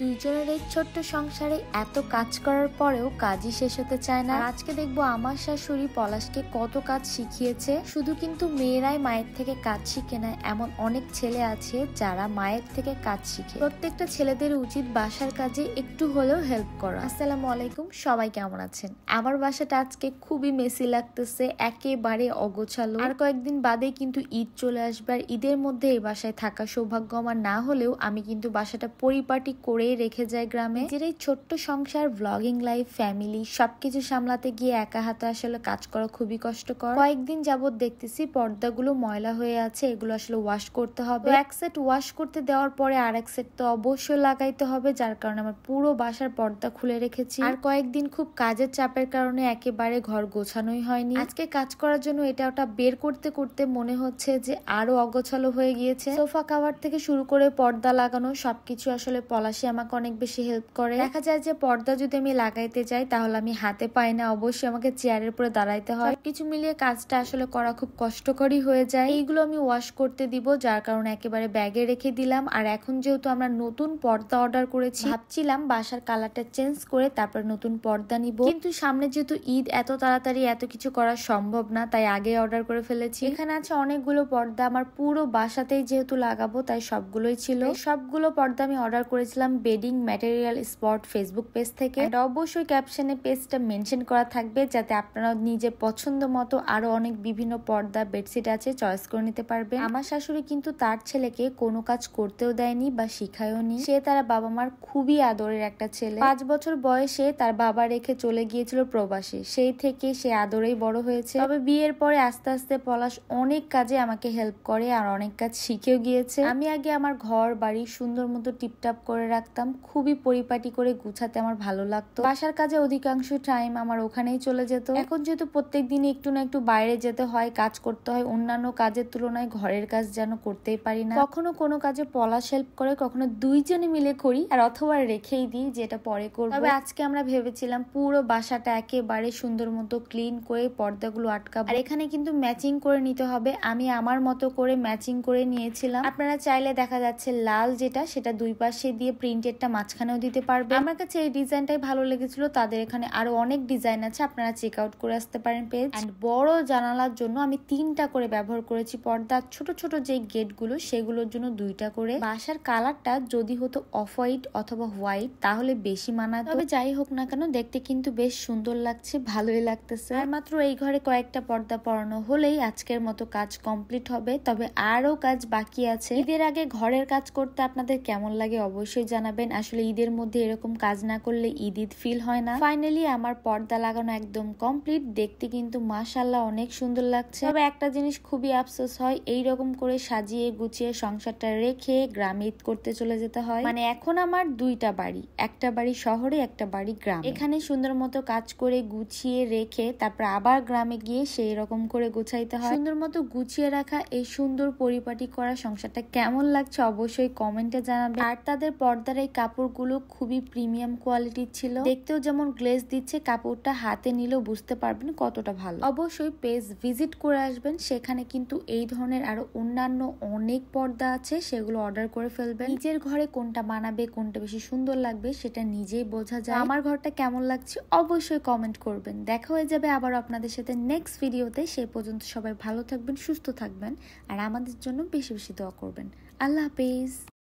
দুইজনের এই ছোট্ট সংসারে এত কাজ করার পরেও কাজই শেষ হতে চায় না। আজকে দেখবো আমার শাশুড়ি পলাশকে কত কাজ শিখিয়েছে। শুধু কিন্তু মেয়েরাই মায়ের থেকে কাজ শিখে না, এমন অনেক ছেলে আছে যারা মায়ের থেকে কাজ শিখে। প্রত্যেকটা ছেলেদের উচিত বাসার কাজে একটু হলেও হেল্প করা। আসসালামু আলাইকুম, সবাই কেমন আছেন? আমার বাসাটা আজকে খুবই মেসি লাগতেছে, একেবারে অগোছালো। আর কয়েকদিন বাদেই কিন্তু ঈদ চলে আসবে, আর ঈদের মধ্যে এই বাসায় থাকা সৌভাগ্য আমার না হলেও আমি কিন্তু বাসাটা পরিপাটি করে রেখে যায় গ্রামে। নিজের এই ছোট্ট সংসার, ব্লগিং লাইফ, ফ্যামিলি সবকিছু সামলাতে গিয়ে একা হাতে আসলে কাজ করা খুবই কষ্টকর। কয়েকদিন যাবত দেখতেছি পর্দাগুলো ময়লা হয়ে আছে, এগুলো আসলে ওয়াশ করতে হবে। এক সেট ওয়াশ করতে দেওয়ার পরে আর এক সেট তো অবশ্যই লাগাইতে হবে, যার কারণে আমার পুরো বাসার পর্দা খুলে রেখেছি। আর কয়েকদিন খুব কাজের চাপের কারণে একেবারে ঘর গোছানোই হয়নি। আজকে কাজ করার জন্য এটা ওটা বের করতে করতে মনে হচ্ছে যে আরো অগোছালো হয়ে গিয়েছে। সোফা কাভার থেকে শুরু করে পর্দা লাগানো সবকিছু আসলে পলাশি আমাকে অনেক বেশি হেল্প করে। দেখা যায় যে পর্দা যদি আমি লাগাইতে যাই তাহলে আমি হাতে পাই না, অবশ্যই আমাকে চেয়ারের উপরে দাঁড়াইতে হয়। কিছু মিলিয়ে কাজটা আসলে করা খুব কষ্টকরই হয়ে যায়। এইগুলো আমি ওয়াশ করতে দিব, যার কারণে একেবারে ব্যাগে রেখে দিলাম। আর এখন যেহেতু আমরা নতুন পর্দা অর্ডার করেছি, ভাবছিলাম বাসার কালারটা চেঞ্জ করে তারপর নতুন পর্দা নিব, কিন্তু সামনে যেহেতু ঈদ, এত তাড়াতাড়ি এত কিছু করা সম্ভব না, তাই আগে অর্ডার করে ফেলেছি। এখানে আছে অনেকগুলো পর্দা, আমার পুরো বাসাতেই যেহেতু লাগাবো তাই সবগুলোই ছিল। সবগুলো পর্দা আমি অর্ডার করেছিলাম bedding material spot Facebook page থেকে। অবশ্যই ক্যাপশনে পেজটা মেনশন করা থাকবে, যাতে আপনারা নিজের পছন্দ মতো আরো অনেক বিভিন্ন পর্দা বেডশিট আছে চয়েস করে নিতে পারবে। আমার শাশুড়ি কিন্তু তার ছেলেকে কোনো কাজ করতেও দেয়নি বা শিখায়ও নি। সে তার বাবা মার খুবই আদরের একটা ছেলে। 5 বছর বয়সে তার বাবা রেখে চলে গিয়েছিল প্রবাসে, সেই থেকে সে আদরেই বড় হয়েছে। তবে বিয়ের পরে আস্তে আস্তে পলাশ অনেক কাজে আমাকে হেল্প করে আর অনেক কাজ শিখেও গিয়েছে। আমি আগে আমার ঘর বাড়ি সুন্দর মতো টিপটাপ করে রাখতাম, খুবই পরিপাটি করে গুছাতে আমার ভালো লাগতো। বাসার কাজে অধিকাংশ টাইম আমার ওখানেই চলে যেত। এখন যেহেতু প্রত্যেক দিন একটু না একটু বাইরে যেতে হয়, কাজ করতে হয়, অন্যান্য কাজের তুলনায় ঘরের কাজ যেন করতেই পারি না। কখনো কোনো কাজে পলাশ হেল্প করে, কখনো দুইজনে মিলে করি, আর অথবা রেখেই দিই যেটা পরে করবো। তবে আজকে আমরা ভেবেছিলাম পুরো বাসাটা একেবারে সুন্দর মতো ক্লিন করে পর্দাগুলো আটকাবো। আর এখানে কিন্তু ম্যাচিং করে নিতে হবে, আমি আমার মতো করে ম্যাচিং করে নিয়েছিলাম। আপনারা চাইলে দেখা যাচ্ছে লাল যেটা, সেটা দুই পাশে দিয়ে প্রিন্টেডটা মাঝখানেও দিতে পারবে। আমার কাছে এই ডিজাইনটাই ভালো লেগেছিল, তাদের এখানে আরো অনেক ডিজাইন আছে, আপনারা চেক আউট করে আসতে পারেন পেজ। এন্ড বড় জানালার জন্য আমি 3টা করে ব্যবহার করেছি পর্দা। ছোট ছোট যে গেট গুলো সেগুলোর জন্য 2টা করে। বাসার কালারটা যদি হতো অফ হোয়াইট অথবা হোয়াইট তাহলে বেশি মানাতো। তবে যাই হোক না কেন, দেখতে কিন্তু বেশ সুন্দর লাগছে, ভালোই লাগতেছে। আর মাত্র এই ঘরে কয়েকটা পর্দা পরানো হলেই আজকের মতো কাজ কমপ্লিট হবে। তবে আরো কাজ বাকি আছে। ঈদের আগে ঘরের কাজ করতে আপনাদের কেমন লাগে অবশ্যই জানাবেন। আসলে ঈদের মধ্যে এরকম কাজ না করলে ঈদ ঈদ ফিল হয় না। ফাইনালি আমার পর্দা লাগানো একদম কমপ্লিট, দেখতে কিন্তু মাশাআল্লাহ অনেক সুন্দর লাগছে। তবে একটা জিনিস খুবই আফসোস হয়, এইরকম করে সাজিয়ে গুছিয়ে সংসারটা রেখে গ্রামে ঈদ করতে চলে যেতে হয়। মানে এখন আমার 2টা বাড়ি, একটা বাড়ি শহরে, একটা বাড়ি গ্রামে। এখানে সুন্দর মতো কাজ করে গুছিয়ে রেখে তারপর আবার গ্রামে গিয়ে সেই রকম করে গুছাইতে হয়। সুন্দর মতো গুছিয়ে রাখা এই সুন্দর পরিপাটি করা সংসারটা কেমন লাগছে অবশ্যই কমেন্টে জানাবে। আর তাদের পর্দার এই কাপড়গুলো খুবই প্রিমিয়াম কোয়ালিটির ছিল, দেখতেও যেমন গ্লেজ দিচ্ছে, কাপড়টা হাতে নিলেও বুঝতে পারবেন কতটা ভালো। অবশ্যই পেজ ভিজিট করে আসবেন, সেখানে কিন্তু এই ধরনের আরো অন্যান্য অনেক পর্দা আছে, সেগুলো অর্ডার করে ফেলবেন। নিজের ঘরে কোনটা মানাবে, কোনটা বেশি সুন্দর লাগবে সেটা নিজেই বোঝা যায়। আমার ঘরটা কেমন লাগছে অবশ্যই কমেন্ট করবেন। দেখা হয়ে যাবে আবার আপনাদের সাথে নেক্সট ভিডিওতে। সেই পর্যন্ত সবাই ভালো থাকবেন, সুস্থ থাকবেন, আর আমাদের জন্য বেশি বেশি দোয়া করবেন। আল্লাহ হাফেজ।